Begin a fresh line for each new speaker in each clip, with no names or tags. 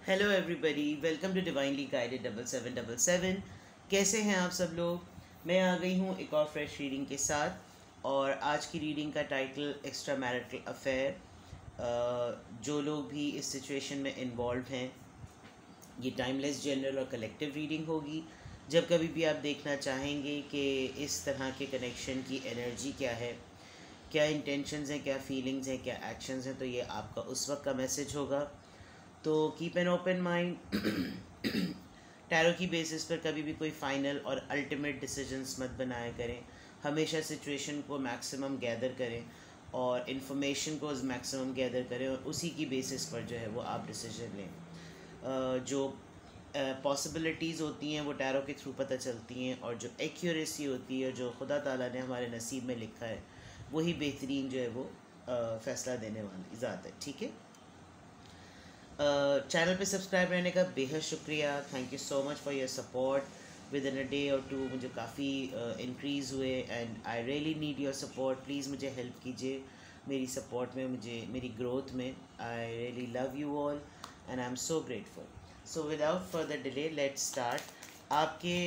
Hello everybody, welcome to divinely guided 7777। कैसे हैं आप सब लोग। मैं आ गई हूँ एक और फ्रेश रीडिंग के साथ। और आज की रीडिंग का टाइटल एक्स्ट्रा मैरिटल अफेयर। जो लोग भी इस सिचुएशन में इन्वॉल्व हैं, ये टाइमलेस जनरल और कलेक्टिव रीडिंग होगी। जब कभी भी आप देखना चाहेंगे कि इस तरह के कनेक्शन की एनर्जी क्या है, क्या इंटेंशंस हैं, क्या फीलिंग्स हैं, क्या एक्शंस हैं, तो ये आपका उस वक्त का मैसेज होगा। तो keep an open mind. Tarot की बेसिस पर कभी भी कोई फाइनल और अल्टीमेट डिसीजंस मत बनाया करें। हमेशा सिचुएशन को मैक्सिमम गैदर करें और इन्फॉर्मेशन को मैक्सिमम गैदर करें और उसी की बेसिस पर जो है वो आप डिसीजन लें। जो पॉसिबिलिटीज़ होती हैं वो टैरो के थ्रू पता चलती हैं, और जो एक्यूरेसी होती है, जो खुदा ताला ने हमारे नसीब में लिखा है, वही बेहतरीन जो है वो फ़ैसला देने वाली ज़ात है। ठीक है। चैनल पे सब्सक्राइब रहने का बेहद शुक्रिया। Thank you so much for your support. With in a day और टू मुझे काफ़ी इंक्रीज़ हुए and I really need your support. Please मुझे हेल्प कीजिए मेरी सपोर्ट में, मुझे मेरी ग्रोथ में। I really love you all and I am so grateful. So without further delay let's start. आपके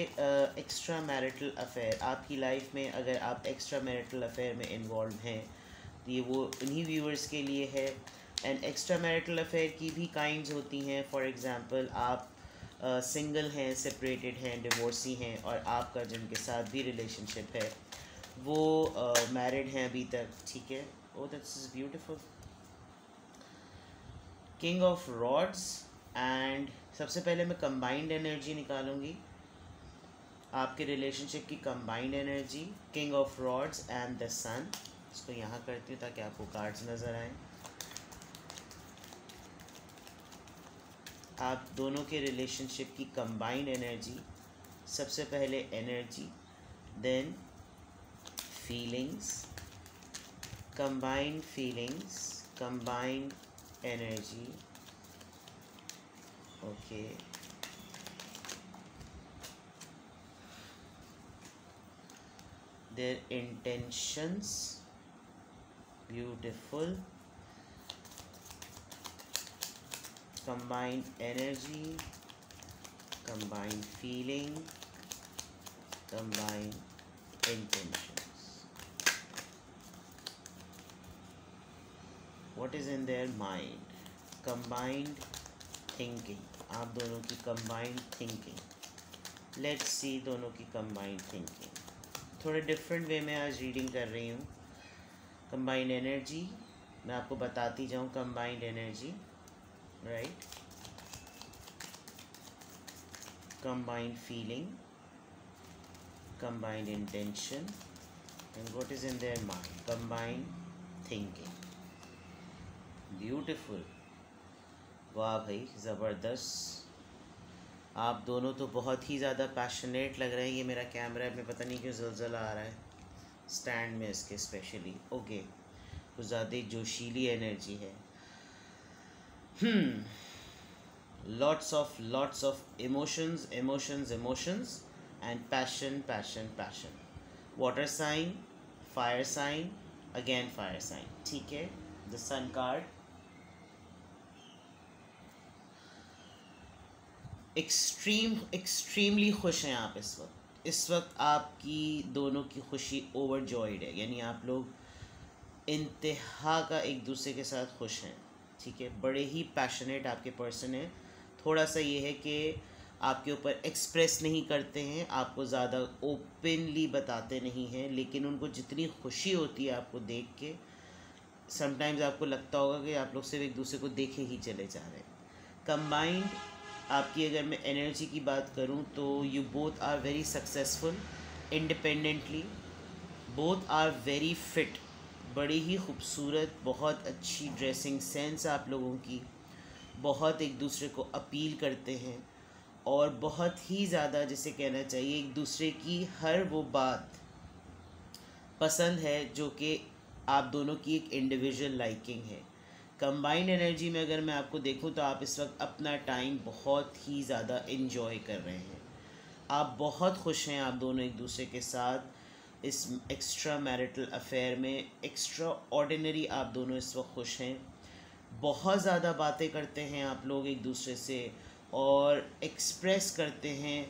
एक्स्ट्रा मैरिटल अफेयर, आपकी लाइफ में अगर आप एक्स्ट्रा मैरिटल अफेयर में इन्वॉल्व हैं तो ये वो उन्हीं व्यूअर्स के लिए है। एंड एक्स्ट्रा मैरिटल अफेयर की भी काइंड्स होती हैं। फॉर एग्ज़ाम्पल, आप सिंगल हैं, सेपरेटेड हैं, डिवोर्सी हैं, और आपका जिनके साथ भी रिलेशनशिप है वो मैरिड हैं अभी तक। ठीक है। Oh that's is beautiful. King of rods. And सबसे पहले मैं कंबाइंड एनर्जी निकालूंगी, आपके रिलेशनशिप की combined energy. King of rods and the sun. इसको यहाँ करती हूँ ताकि आपको कार्ड्स नज़र आएँ। आप दोनों के रिलेशनशिप की कंबाइंड एनर्जी। सबसे पहले energy, then feelings, combined feelings, combined energy. Okay, their intentions, beautiful. combined energy, combined feeling, combined intentions. What is in their mind? Combined thinking. आप दोनों की combined thinking. Let's see दोनों की combined thinking. थोड़े different way में आज reading कर रही हूँ। combined energy मैं आपको बताती जाऊँ। combined energy, right? Combined feeling, combined intention, and what is in their mind? Combined thinking. Beautiful. वाह भाई, ज़बरदस्त। आप दोनों तो बहुत ही ज़्यादा पैशनेट लग रहे हैं। ये मेरा कैमरा में पता नहीं क्यों ज़लज़ला आ रहा है, स्टैंड में इसके स्पेशली। ओके, कुछ ज़्यादा ही जोशीली एनर्जी है। lots of emotions, and passion. Water sign, fire sign, again fire sign. ठीक है। the sun card. एक्सट्रीमली खुश हैं आप इस वक्त आपकी दोनों की खुशी ओवरजॉयड है, यानी आप लोग इंतहा का एक दूसरे के साथ खुश हैं। ठीक है। बड़े ही पैशनेट आपके पर्सन हैं। थोड़ा सा ये है कि आपके ऊपर एक्सप्रेस नहीं करते हैं, आपको ज़्यादा ओपनली बताते नहीं हैं, लेकिन उनको जितनी खुशी होती है आपको देख के, समटाइम्स आपको लगता होगा कि आप लोग सिर्फ एक दूसरे को देखे ही चले जा रहे हैं। कंबाइंड आपकी अगर मैं एनर्जी की बात करूं तो you both are very successful independently, both are very fit, बड़ी ही खूबसूरत, बहुत अच्छी ड्रेसिंग सेंस आप लोगों की, बहुत एक दूसरे को अपील करते हैं और बहुत ही ज़्यादा, जिसे कहना चाहिए, एक दूसरे की हर वो बात पसंद है जो कि आप दोनों की एक इंडिविजुअल लाइकिंग है। कंबाइंड एनर्जी में अगर मैं आपको देखूं तो आप इस वक्त अपना टाइम बहुत ही ज़्यादा इन्जॉय कर रहे हैं। आप बहुत खुश हैं, आप दोनों एक दूसरे के साथ इस एक्स्ट्रा मैरिटल अफेयर में एक्स्ट्रा ऑर्डिनरी आप दोनों इस वक्त खुश हैं। बहुत ज़्यादा बातें करते हैं आप लोग एक दूसरे से, और एक्सप्रेस करते हैं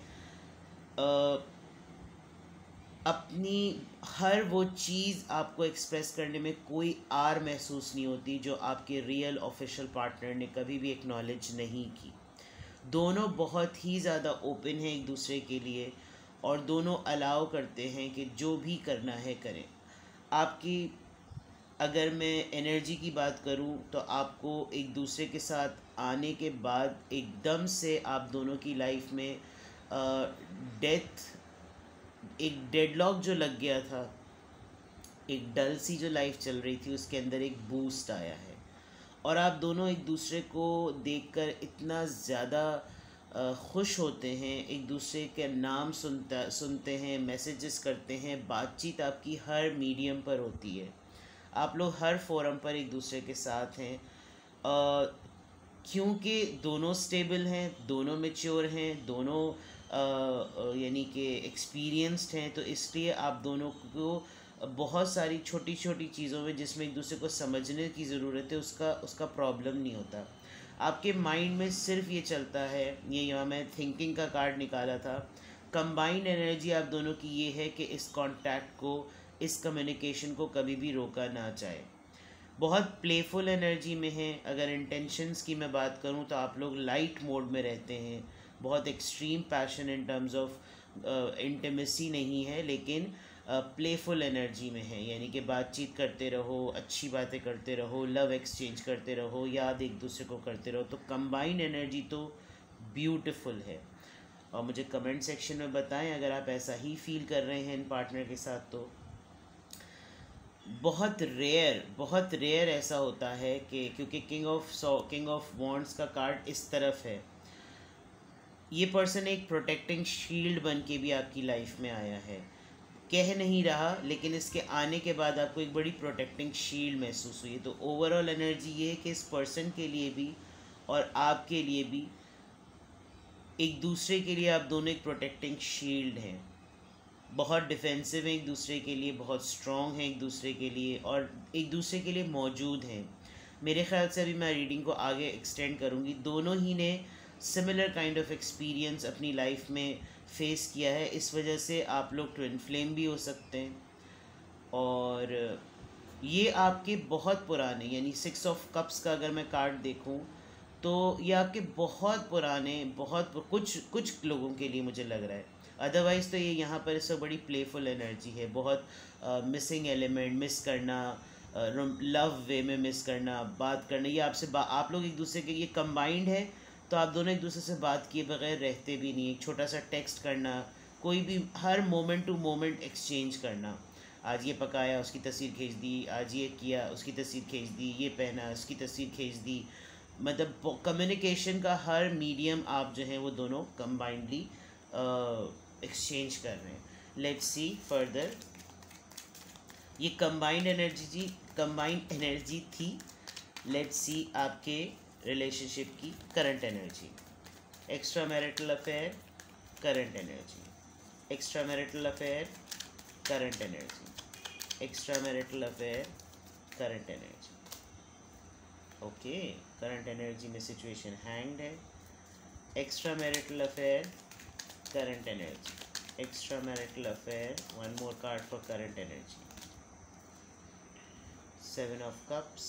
अपनी हर वो चीज़ आपको एक्सप्रेस करने में कोई आर महसूस नहीं होती जो आपके रियल ऑफिशियल पार्टनर ने कभी भी एक्नॉलेज नहीं की। दोनों बहुत ही ज़्यादा ओपन हैं एक दूसरे के लिए, और दोनों अलाउ करते हैं कि जो भी करना है करें। आपकी, अगर मैं एनर्जी की बात करूं तो आपको एक दूसरे के साथ आने के बाद एकदम से आप दोनों की लाइफ में डेथ, एक डेडलॉक जो लग गया था, एक डल सी जो लाइफ चल रही थी, उसके अंदर एक बूस्ट आया है। और आप दोनों एक दूसरे को देखकर इतना ज़्यादा खुश होते हैं, एक दूसरे के नाम सुनते हैं, मैसेजेस करते हैं, बातचीत आपकी हर मीडियम पर होती है, आप लोग हर फोरम पर एक दूसरे के साथ हैं। क्योंकि दोनों स्टेबल हैं, दोनों मैच्योर हैं, दोनों यानी कि एक्सपीरियंस्ड हैं, तो इसलिए आप दोनों को बहुत सारी छोटी छोटी चीज़ों में जिसमें एक दूसरे को समझने की ज़रूरत है उसका प्रॉब्लम नहीं होता। आपके माइंड में सिर्फ ये चलता है, ये यहाँ मैं थिंकिंग का कार्ड निकाला था। कंबाइंड एनर्जी आप दोनों की ये है कि इस कांटेक्ट को, इस कम्युनिकेशन को कभी भी रोका ना जाए। बहुत प्लेफुल एनर्जी में है। अगर इंटेंशंस की मैं बात करूं तो आप लोग लाइट मोड में रहते हैं, बहुत extreme passion in terms of intimacy नहीं है, लेकिन प्लेफुल एनर्जी में है, यानी कि बातचीत करते रहो, अच्छी बातें करते रहो, लव एक्सचेंज करते रहो, याद एक दूसरे को करते रहो। तो कंबाइंड एनर्जी तो ब्यूटीफुल है। और मुझे कमेंट सेक्शन में बताएं अगर आप ऐसा ही फील कर रहे हैं इन पार्टनर के साथ। तो बहुत रेयर ऐसा होता है कि, क्योंकि किंग ऑफ वॉन्ड्स का कार्ड इस तरफ है, ये पर्सन एक प्रोटेक्टिंग शील्ड बन के भी आपकी लाइफ में आया है। कह नहीं रहा, लेकिन इसके आने के बाद आपको एक बड़ी प्रोटेक्टिंग शील्ड महसूस हुई है। तो ओवरऑल एनर्जी ये है कि इस पर्सन के लिए भी और आपके लिए भी, एक दूसरे के लिए आप दोनों एक प्रोटेक्टिंग शील्ड हैं। बहुत डिफेंसिव हैं एक दूसरे के लिए, बहुत स्ट्रॉन्ग हैं एक दूसरे के लिए, और एक दूसरे के लिए मौजूद हैं। मेरे ख्याल से अभी मैं रीडिंग को आगे एक्सटेंड करूँगी। दोनों ही ने सिमिलर काइंड ऑफ एक्सपीरियंस अपनी लाइफ में फेस किया है, इस वजह से आप लोग ट्विन फ्लेम भी हो सकते हैं। और ये आपके बहुत पुराने, यानी 6 ऑफ कप्स का अगर मैं कार्ड देखूं तो ये आपके बहुत पुराने, बहुत कुछ लोगों के लिए मुझे लग रहा है। अदरवाइज़ तो ये यहाँ पर इससे बड़ी प्लेफुल एनर्जी है, बहुत मिसिंग एलिमेंट, मिस करना, लव वे में मिस करना, बात करना, ये आप लोग एक दूसरे के, ये कंबाइंड है। तो आप दोनों एक दूसरे से बात किए बगैर रहते भी नहीं। एक छोटा सा टेक्स्ट करना, कोई भी हर मोमेंट टू मोमेंट एक्सचेंज करना, आज ये पकाया उसकी तस्वीर खींच दी, आज ये किया उसकी तस्वीर खींच दी, ये पहना उसकी तस्वीर खींच दी। मतलब कम्युनिकेशन का हर मीडियम आप जो हैं वो दोनों कंबाइंडली एक्सचेंज कर रहे हैं। Let's see further. ये कंबाइंड एनर्जी थी। लेट्स सी आपके रिलेशनशिप की current energy. Extra marital affair, current energy. Extra marital affair, current energy. Extra marital affair, current energy. Okay, current energy में सिचुएशन हैंग्ड है। Extra marital affair, current energy. Extra marital affair, one more card for current energy. 7 of cups,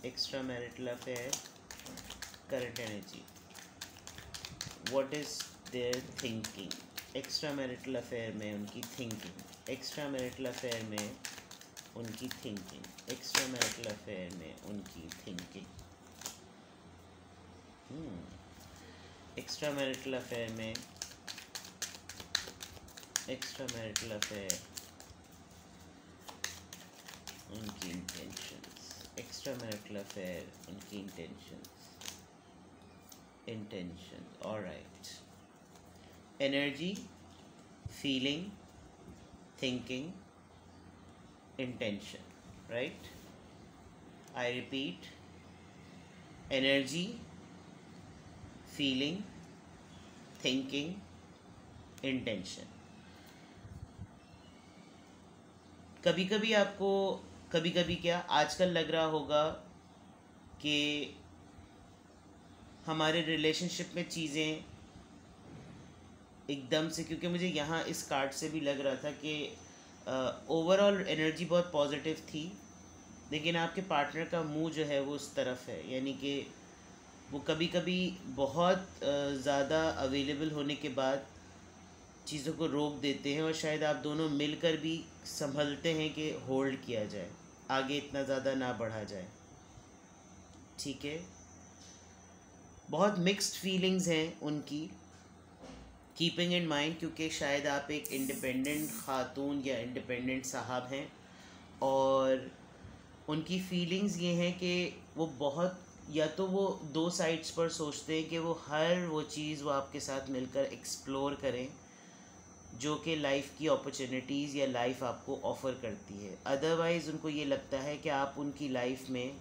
extra marital affair, current energy. What is there thinking? Extra marital affair में उनकी thinking, extra marital affair में उनकी thinking, extra marital affair में उनकी thinking. Extra marital affair में, extra marital affair, उनकी intentions. Extra marital affair, उनकी intention. Alright, energy, feeling, thinking, intention, right? I repeat, energy, feeling, thinking, intention. कभी कभी आपको, कभी कभी क्या आजकल लग रहा होगा कि हमारे रिलेशनशिप में चीज़ें एकदम से, क्योंकि मुझे यहाँ इस कार्ड से भी लग रहा था कि ओवरऑल एनर्जी बहुत पॉजिटिव थी, लेकिन आपके पार्टनर का मुंह जो है वो उस तरफ है, यानी कि वो कभी कभी बहुत ज़्यादा अवेलेबल होने के बाद चीज़ों को रोक देते हैं, और शायद आप दोनों मिलकर भी संभलते हैं कि होल्ड किया जाए, आगे इतना ज़्यादा ना बढ़ा जाए। ठीक है, बहुत मिक्स्ड फीलिंग्स हैं उनकी, कीपिंग इन माइंड, क्योंकि शायद आप एक इंडिपेंडेंट खातून या इंडिपेंडेंट साहब हैं, और उनकी फीलिंग्स ये हैं कि वो बहुत, या तो वो दो साइड्स पर सोचते हैं कि वो हर वो चीज़ वो आपके साथ मिलकर एक्सप्लोर करें जो कि लाइफ की अपॉर्चुनिटीज़ या लाइफ आपको ऑफ़र करती है। अदरवाइज़ उनको ये लगता है कि आप उनकी लाइफ में,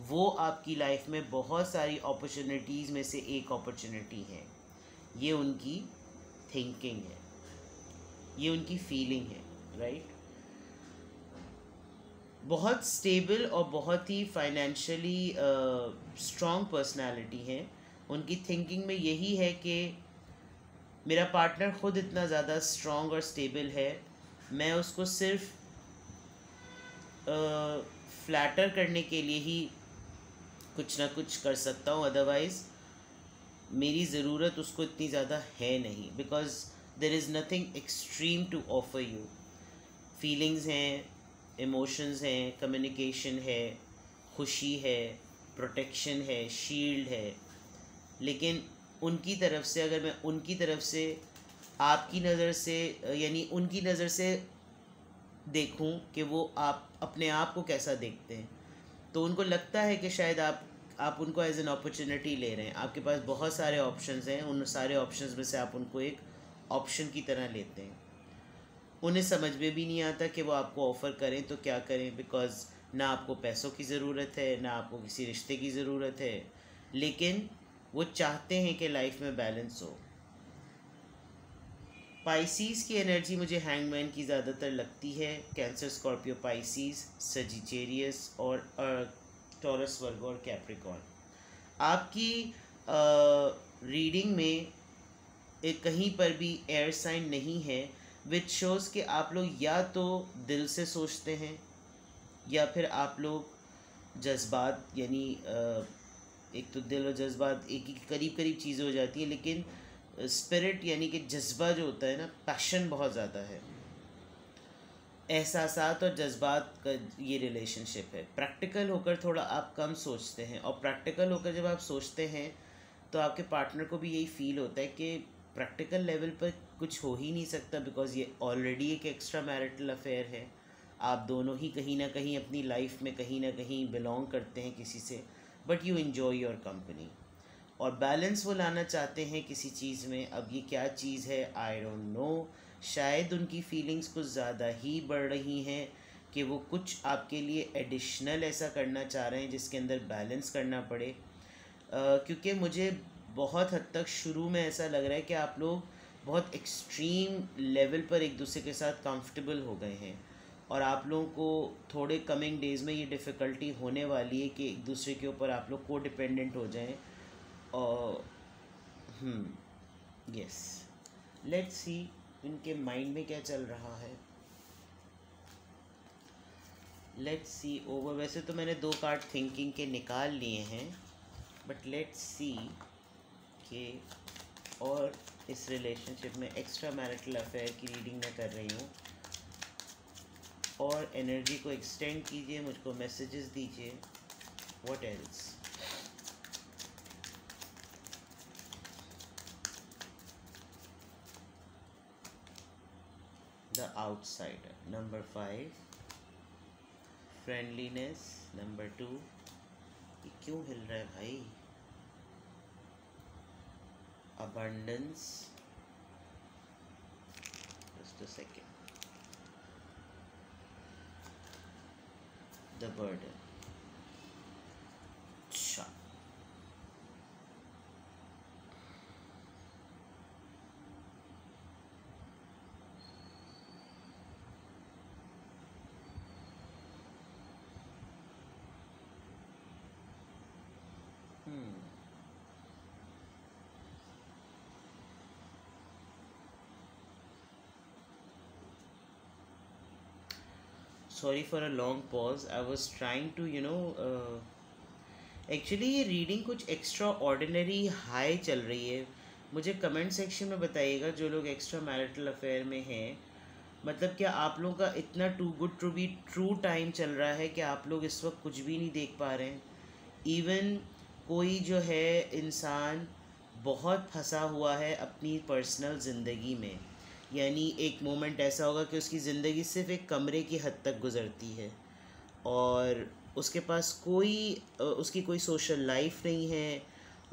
वो आपकी लाइफ में बहुत सारी अपॉर्चुनिटीज़ में से एक अपॉर्चुनिटी है। ये उनकी थिंकिंग है, ये उनकी फीलिंग है, राइट। बहुत स्टेबल और बहुत ही फाइनेंशियली स्ट्रॉन्ग पर्सनालिटी है। उनकी थिंकिंग में यही है कि मेरा पार्टनर ख़ुद इतना ज़्यादा स्ट्रॉन्ग और स्टेबल है, मैं उसको सिर्फ फ्लैटर करने के लिए ही कुछ ना कुछ कर सकता हूँ, अदरवाइज़ मेरी ज़रूरत उसको इतनी ज़्यादा है नहीं, because there is nothing extreme to offer you. Feelings हैं, इमोशंस हैं, कम्युनिकेशन है, खुशी है, प्रोटेक्शन है, शील्ड है, लेकिन उनकी तरफ से, अगर मैं उनकी तरफ से आपकी नज़र से, यानी उनकी नज़र से देखूं कि वो आप अपने आप को कैसा देखते हैं, तो उनको लगता है कि शायद आप उनको एज एन अपॉर्चुनिटी ले रहे हैं। आपके पास बहुत सारे ऑप्शंस हैं, उन सारे ऑप्शंस में से आप उनको एक ऑप्शन की तरह लेते हैं। उन्हें समझ में भी नहीं आता कि वो आपको ऑफ़र करें तो क्या करें, बिकॉज़ ना आपको पैसों की ज़रूरत है, ना आपको किसी रिश्ते की ज़रूरत है, लेकिन वो चाहते हैं कि लाइफ में बैलेंस हो। पाइसीज़ की एनर्जी मुझे हैंगमैन की ज़्यादातर लगती है, कैंसर, स्कॉर्पियो, पाइसीज़, सजिटेरियस और टॉरस, वर्गो और कैप्रिकॉर्न। आपकी रीडिंग में एक कहीं पर भी एयर साइन नहीं है, विच शोज़ कि आप लोग या तो दिल से सोचते हैं, या फिर आप लोग जज्बात, यानी एक तो दिल और जज्बात एक ही करीब करीब चीज़ें हो जाती हैं, लेकिन स्पिरिट यानी कि जज्बा जो होता है ना, पैशन बहुत ज़्यादा है। एहसासात और जज्बात का ये रिलेशनशिप है। प्रैक्टिकल होकर थोड़ा आप कम सोचते हैं, और प्रैक्टिकल होकर जब आप सोचते हैं तो आपके पार्टनर को भी यही फील होता है कि प्रैक्टिकल लेवल पर कुछ हो ही नहीं सकता, बिकॉज़ ये ऑलरेडी एक एक्स्ट्रा मैरिटल अफेयर है। आप दोनों ही कहीं ना कहीं अपनी लाइफ में कहीं ना कहीं बिलोंग करते हैं किसी से, but you enjoy your company, और बैलेंस वो लाना चाहते हैं किसी चीज़ में। अब ये क्या चीज़ है, आई डोंट नो। शायद उनकी फीलिंग्स कुछ ज़्यादा ही बढ़ रही हैं कि वो कुछ आपके लिए एडिशनल ऐसा करना चाह रहे हैं जिसके अंदर बैलेंस करना पड़े, क्योंकि मुझे बहुत हद तक शुरू में ऐसा लग रहा है कि आप लोग बहुत एक्सट्रीम लेवल पर एक दूसरे के साथ कंफर्टेबल हो गए हैं, और आप लोगों को थोड़े कमिंग डेज़ में ये डिफ़िकल्टी होने वाली है कि एक दूसरे के ऊपर आप लोग को डिपेंडेंट हो जाएं। और यस, लेट्स सी इनके माइंड में क्या चल रहा है। Let's see over. वैसे तो मैंने 2 कार्ड थिंकिंग के निकाल लिए हैं, बट लेट्स सी कि, और इस रिलेशनशिप में एक्स्ट्रा मैरिटल अफेयर की रीडिंग मैं कर रही हूँ, और एनर्जी को एक्सटेंड कीजिए, मुझको मैसेजेस दीजिए। What else? The outsider, number 5। Friendliness, number 2। ये क्यों हिल रहा है भाई? Abundance, just a second. The burden. अच्छा, sorry for a long pause, I was trying to actually ये रीडिंग कुछ एक्स्ट्रा ऑर्डिनरी हाई चल रही है। मुझे कमेंट सेक्शन में बताइएगा जो लोग एक्स्ट्रा मैरिटल अफेयर में हैं, मतलब क्या आप लोगों का इतना too good to be true time चल रहा है कि आप लोग इस वक्त कुछ भी नहीं देख पा रहे हैं। इवन कोई जो है इंसान बहुत फंसा हुआ है अपनी पर्सनल ज़िंदगी में, यानी एक मोमेंट ऐसा होगा कि उसकी ज़िंदगी सिर्फ एक कमरे की हद तक गुज़रती है और उसके पास उसकी कोई सोशल लाइफ नहीं है,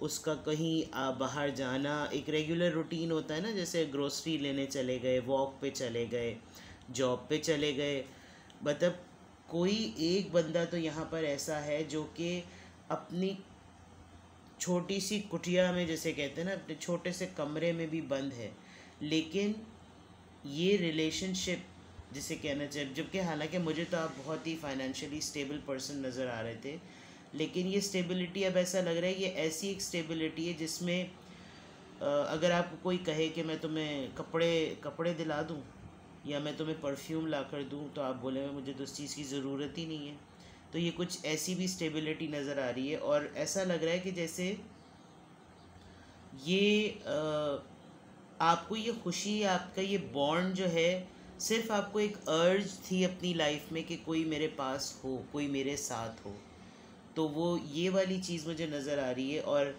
उसका कहीं बाहर जाना एक रेगुलर रूटीन होता है ना, जैसे ग्रोसरी लेने चले गए, वॉक पे चले गए, जॉब पे चले गए। मतलब कोई एक बंदा तो यहाँ पर ऐसा है जो कि अपनी छोटी सी कुटिया में, जैसे कहते हैं ना, अपने छोटे से कमरे में भी बंद है, लेकिन ये रिलेशनशिप जिसे कहना चाहिए, जबकि हालांकि मुझे तो आप बहुत ही फाइनेंशियली स्टेबल पर्सन नज़र आ रहे थे, लेकिन ये स्टेबिलिटी अब ऐसा लग रहा है ये ऐसी एक स्टेबिलिटी है जिसमें अगर आपको कोई कहे कि मैं तुम्हें कपड़े दिला दूं या मैं तुम्हें परफ्यूम ला कर दूँ, तो आप बोलेंगे मुझे तो उस चीज़ की ज़रूरत ही नहीं है। तो ये कुछ ऐसी भी स्टेबिलिटी नज़र आ रही है और ऐसा लग रहा है कि जैसे ये आपको ये खुशी, आपका ये बॉन्ड जो है, सिर्फ आपको एक अर्ज थी अपनी लाइफ में कि कोई मेरे पास हो, कोई मेरे साथ हो, तो वो ये वाली चीज़ मुझे नज़र आ रही है। और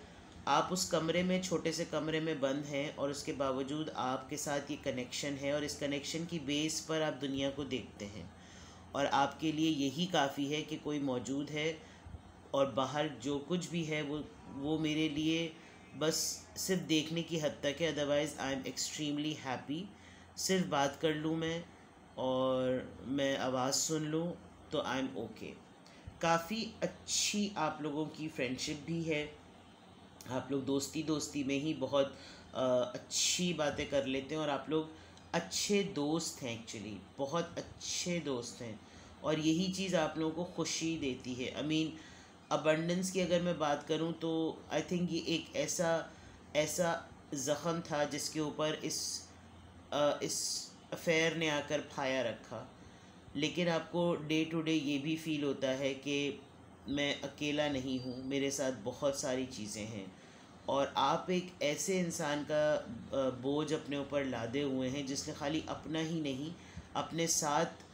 आप उस कमरे में, छोटे से कमरे में बंद हैं और उसके बावजूद आपके साथ ये कनेक्शन है और इस कनेक्शन की बेस पर आप दुनिया को देखते हैं और आपके लिए यही काफ़ी है कि कोई मौजूद है और बाहर जो कुछ भी है वो मेरे लिए बस सिर्फ देखने की हद तक है। Otherwise I am extremely happy. सिर्फ बात कर लूँ मैं और मैं आवाज़ सुन लूँ तो आई एम ओके। काफ़ी अच्छी आप लोगों की फ्रेंडशिप भी है, आप लोग दोस्ती में ही बहुत अच्छी बातें कर लेते हैं और आप लोग अच्छे दोस्त हैं, एक्चुअली बहुत अच्छे दोस्त हैं और यही चीज़ आप लोगों को खुशी देती है। आई मीन अबंडेंस की अगर मैं बात करूं तो आई थिंक ये एक ऐसा ज़ख़म था जिसके ऊपर इस अफेयर ने आकर फाया रखा, लेकिन आपको डे टू डे ये भी फ़ील होता है कि मैं अकेला नहीं हूँ, मेरे साथ बहुत सारी चीज़ें हैं और आप एक ऐसे इंसान का बोझ अपने ऊपर लादे हुए हैं जिसने खाली अपना ही नहीं, अपने साथ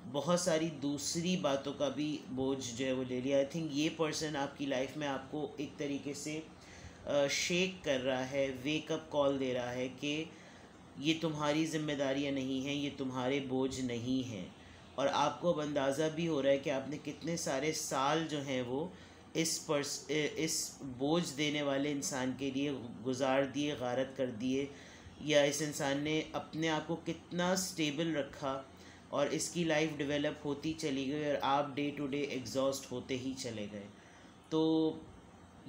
बहुत सारी दूसरी बातों का भी बोझ जो है वो ले लिया। आई थिंक ये पर्सन आपकी लाइफ में आपको एक तरीके से शेक कर रहा है, वेकअप कॉल दे रहा है कि ये तुम्हारी जिम्मेदारियां नहीं हैं, ये तुम्हारे बोझ नहीं हैं। और आपको अब अंदाज़ा भी हो रहा है कि आपने कितने सारे साल जो हैं वो इस बोझ देने वाले इंसान के लिए गुजार दिए, गारत कर दिए, या इस इंसान ने अपने आप को कितना स्टेबल रखा और इसकी लाइफ डेवलप होती चली गई और आप डे टू डे एग्जॉस्ट होते ही चले गए। तो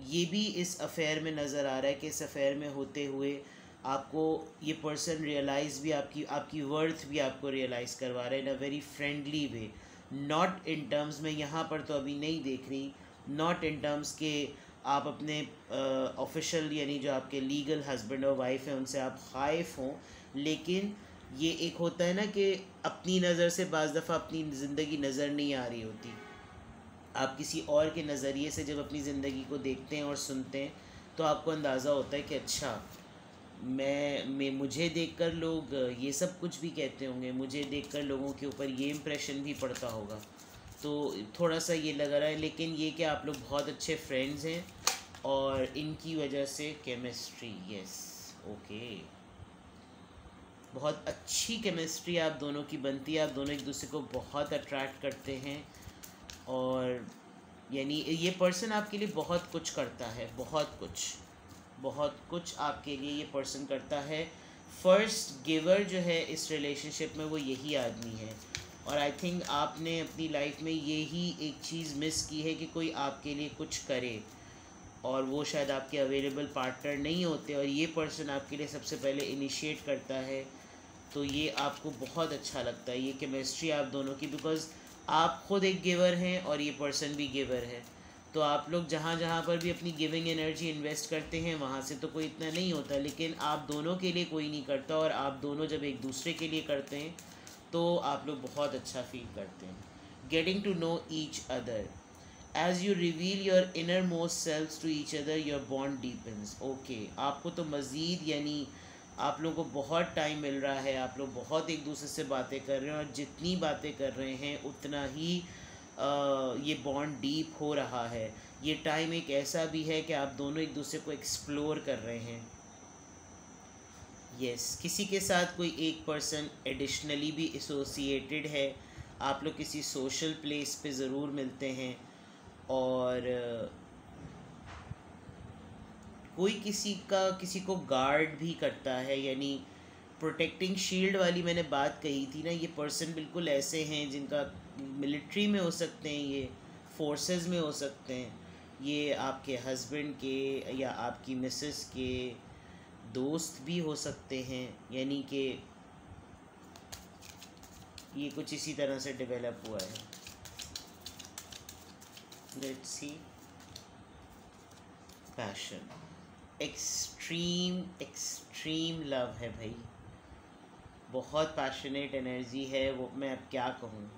ये भी इस अफेयर में नज़र आ रहा है कि इस अफेयर में होते हुए आपको ये पर्सन रियलाइज़ भी, आपकी वर्थ भी आपको रियलाइज़ करवा रहा है in a very friendly way. Not in terms में यहाँ पर तो अभी नहीं देख रही, नॉट इन टर्म्स के आप अपने ऑफिशियल यानी जो आपके लीगल हस्बैंड और वाइफ हैं उनसे आप खाइफ हों, लेकिन ये एक होता है ना कि अपनी नज़र से बाज़ दफ़ा अपनी ज़िंदगी नज़र नहीं आ रही होती, आप किसी और के नज़रिए से जब अपनी ज़िंदगी को देखते हैं और सुनते हैं तो आपको अंदाज़ा होता है कि अच्छा मुझे देखकर लोग ये सब कुछ भी कहते होंगे, मुझे देखकर लोगों के ऊपर ये इम्प्रेशन भी पड़ता होगा। तो थोड़ा सा ये लग रहा है, लेकिन ये कि आप लोग बहुत अच्छे फ्रेंड्स हैं और इनकी वजह से केमिस्ट्री, यस ओके, बहुत अच्छी केमिस्ट्री आप दोनों की बनती है, आप दोनों एक दूसरे को बहुत अट्रैक्ट करते हैं और यानी ये पर्सन आपके लिए बहुत कुछ करता है, बहुत कुछ आपके लिए ये पर्सन करता है। फर्स्ट गिवर जो है इस रिलेशनशिप में वो यही आदमी है और आई थिंक आपने अपनी लाइफ में यही एक चीज़ मिस की है कि कोई आपके लिए कुछ करे और वो शायद आपके अवेलेबल पार्टनर नहीं होते और ये पर्सन आपके लिए सबसे पहले इनिशिएट करता है। तो ये आपको बहुत अच्छा लगता है, ये केमिस्ट्री आप दोनों की, बिकॉज़ आप ख़ुद एक गिवर हैं और ये पर्सन भी गिवर है। तो आप लोग जहाँ जहाँ पर भी अपनी गिविंग एनर्जी इन्वेस्ट करते हैं वहाँ से तो कोई इतना नहीं होता, लेकिन आप दोनों के लिए कोई नहीं करता और आप दोनों जब एक दूसरे के लिए करते हैं तो आप लोग बहुत अच्छा फील करते हैं। getting to know each other. As you reveal your innermost selves to each other, your bond deepens. Okay, आपको तो मज़ीद यानी आप लोगों को बहुत टाइम मिल रहा है, आप लोग बहुत एक दूसरे से बातें कर रहे हैं, और जितनी बातें कर रहे हैं उतना ही ये बॉन्ड डीप हो रहा है. ये टाइम एक ऐसा भी है कि आप दोनों एक दूसरे को एक्सप्लोर कर रहे हैं. यस, किसी के साथ कोई एक पर्सन एडिशनली भी एसोसिएटेड है. आप लोग किसी सोशल प्लेस पे ज़रूर मिलते हैं, और कोई किसी को गार्ड भी करता है. यानी प्रोटेक्टिंग शील्ड वाली मैंने बात कही थी ना, ये पर्सन बिल्कुल ऐसे हैं जिनका मिलिट्री में हो सकते हैं, ये फोर्सेस में हो सकते हैं, ये आपके हस्बैंड के या आपकी मिसेस के दोस्त भी हो सकते हैं. यानी कि ये कुछ इसी तरह से डेवलप हुआ है. Let's see. Passion, extreme extreme love है भाई, बहुत पैशनेट एनर्जी है वो. मैं अब क्या कहूँ.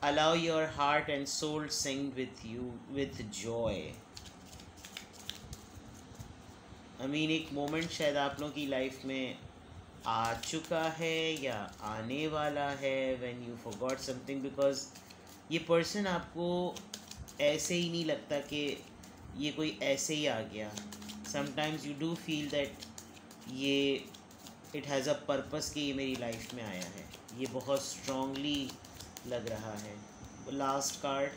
Allow your heart and soul sing with you with joy. I mean एक मोमेंट शायद आप लोगों की लाइफ में आ चुका है या आने वाला है, when you forgot something, because ये पर्सन आपको ऐसे ही नहीं लगता कि ये कोई ऐसे ही आ गया. Sometimes you do feel that ये इट हैज़ अ पर्पस कि ये मेरी लाइफ में आया है. ये बहुत स्ट्रॉन्गली लग रहा है. Last card,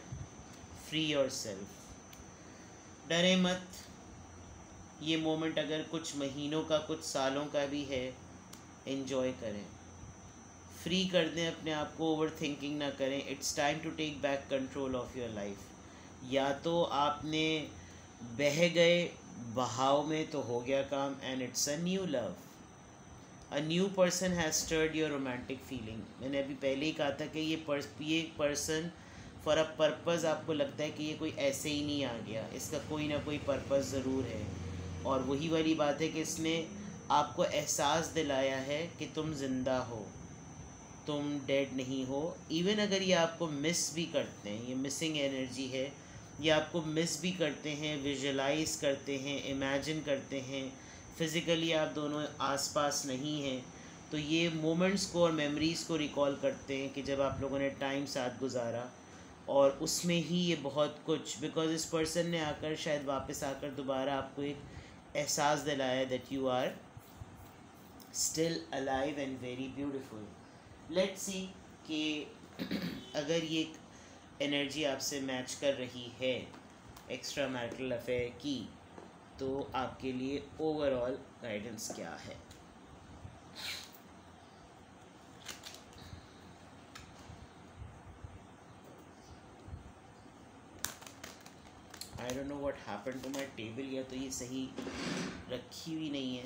free your self. डरे मत. ये मोमेंट अगर कुछ महीनों का कुछ सालों का भी है, एंजॉय करें, फ्री कर दें अपने आप को, ओवर थिंकिंग ना करें. It's time to take back control of your life. या तो आपने बह गए बहाव में तो हो गया काम, and it's a new love. A new person has stirred your romantic feeling. मैंने अभी पहले ही कहा था कि ये पर्सन फॉर अ पर्पज़ आपको लगता है कि ये कोई ऐसे ही नहीं आ गया, इसका कोई ना कोई पर्पज़ ज़रूर है. और वही वाली बात है कि इसने आपको एहसास दिलाया है कि तुम ज़िंदा हो, तुम डेड नहीं हो. इवन अगर ये आपको मिस भी करते हैं, ये मिसिंग एनर्जी है, ये आपको मिस भी करते हैं, विजुलाइज करते हैं, इमेजिन करते हैं, फ़िज़िकली आप दोनों आसपास नहीं हैं, तो ये मोमेंट्स को और मेमोरीज़ को रिकॉल करते हैं कि जब आप लोगों ने टाइम साथ गुजारा. और उसमें ही ये बहुत कुछ, बिकॉज इस पर्सन ने आकर शायद वापस आकर दोबारा आपको एक एहसास दिलाया that you are still alive and very beautiful. Let's see कि अगर ये एनर्जी आपसे मैच कर रही है एक्स्ट्रा मैरिटल अफेयर की, तो आपके लिए ओवरऑल गाइडेंस क्या है. I don't know what happened to my table. या तो ये सही रखी हुई नहीं है,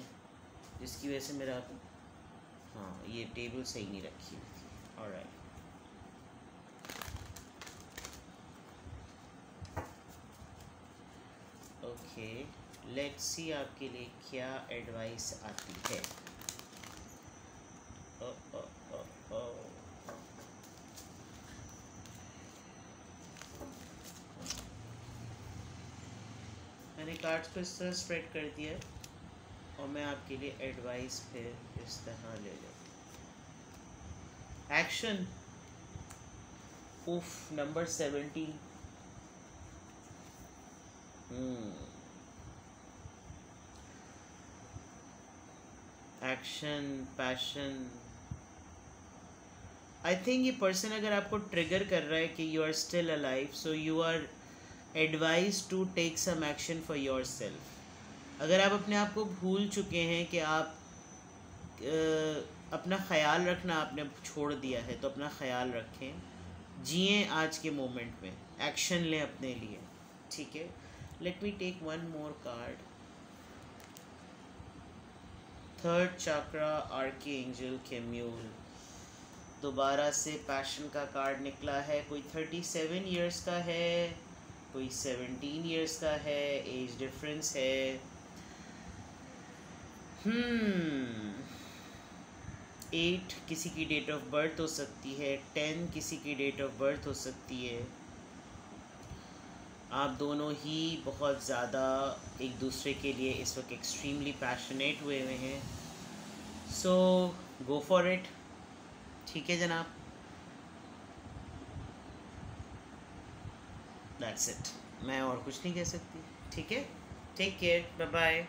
जिसकी वजह से मेरा, हाँ, ये टेबल सही नहीं रखी हुई थी. ऑलराइट. ओके, लेट्स सी आपके लिए क्या एडवाइस आती है. ओ, ओ, ओ, ओ. मैंने कार्ड्स को इस तरह स्प्रेड कर दिया है, और मैं आपके लिए एडवाइस फिर इस तरह ले लेता हूँ. एक्शन. उफ, number 17. Action, passion. I think ये पर्सन अगर आपको ट्रिगर कर रहा है कि you are still alive, so you are advise to take some action for yourself. अगर आप अपने आप को भूल चुके हैं कि आप अपना ख्याल रखना आपने छोड़ दिया है, तो अपना ख्याल रखें, जिए आज के मोमेंट में, एक्शन लें अपने लिए. ठीक है. Let me take one more card. Third chakra, archangel Camael. दोबारा से पैशन का कार्ड निकला है. कोई 37 इयर्स का है, कोई 17 इयर्स का है. एज डिफरेंस है. 8 किसी की डेट ऑफ बर्थ हो सकती है, 10 किसी की डेट ऑफ बर्थ हो सकती है। आप दोनों ही बहुत ज़्यादा एक दूसरे के लिए इस वक्त एक्सट्रीमली पैशनेट हुए हुए हैं। सो गो फॉर इट। ठीक है जनाब, दैट्स इट, मैं और कुछ नहीं कह सकती। ठीक है, टेक केयर, बाय बाय।